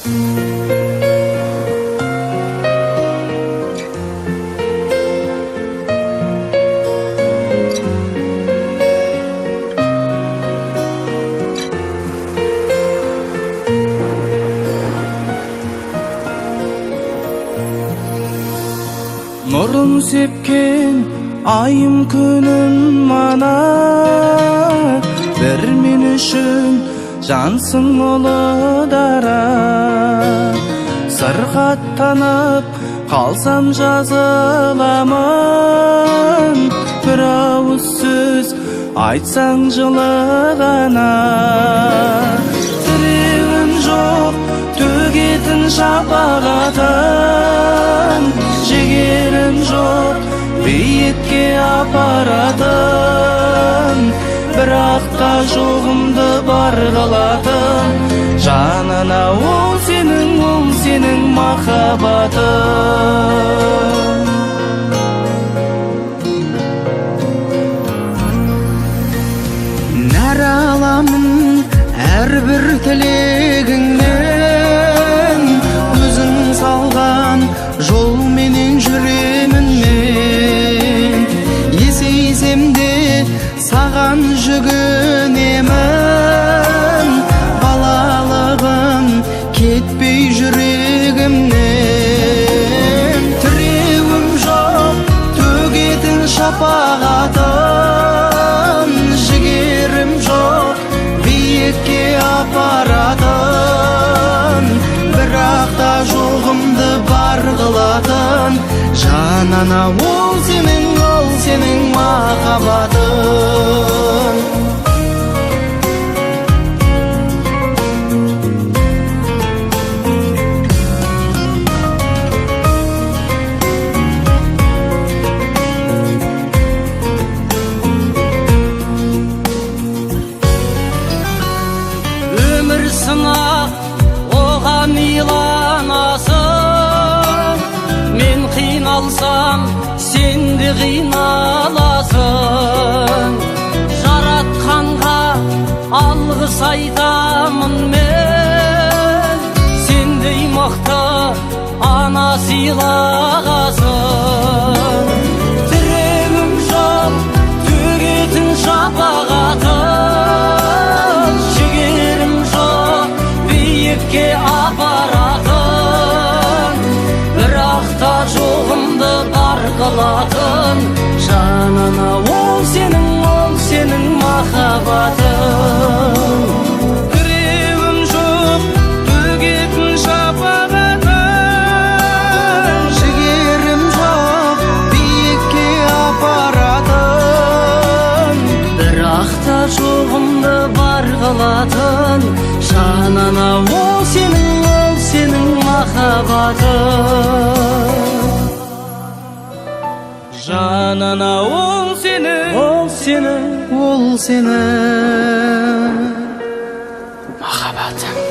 Nurun sepken ayım күнүм мана бир мен үшін жансың ұлы дара сырқаттанып қалсам жазыламын бір ауыз сөз айтсаң жылы ғана тіреуім жоқ төгетін шапағатын жігерім жоқ биікке апаратын бірақ та жоғымды бар қылатын жанына ол сенің махаббатың нәр аламын әрбір тілегіңнен өзің салған жол менен жүремін мен есейсем де саған жүгінемін балалығым кетпей жүрегімнен тіреуім жоқ төгетін шапағатын жігерім жоқ биікке апаратын бірақ та жоғымды бар қылатын жанына ол сенің махаббатың өмір сынақ оған иланасың мен қиналсам сен де қиналасың жаратқанға алғыс айтамын мен сендей мықты ана сыйлағасың тіреуім жоқ төгетін шапағатын жігерім жоқ биікке апаратын бірақ та жоғымды бар қылатын жанына ол сенің махаббатың тіреуім жоқ төгетін шапағатын жігерім жоқ биікке апаратын бірақ та жоғымды бар қылатын жанына ол сенің махаббатың жанына ол сенің махаббатың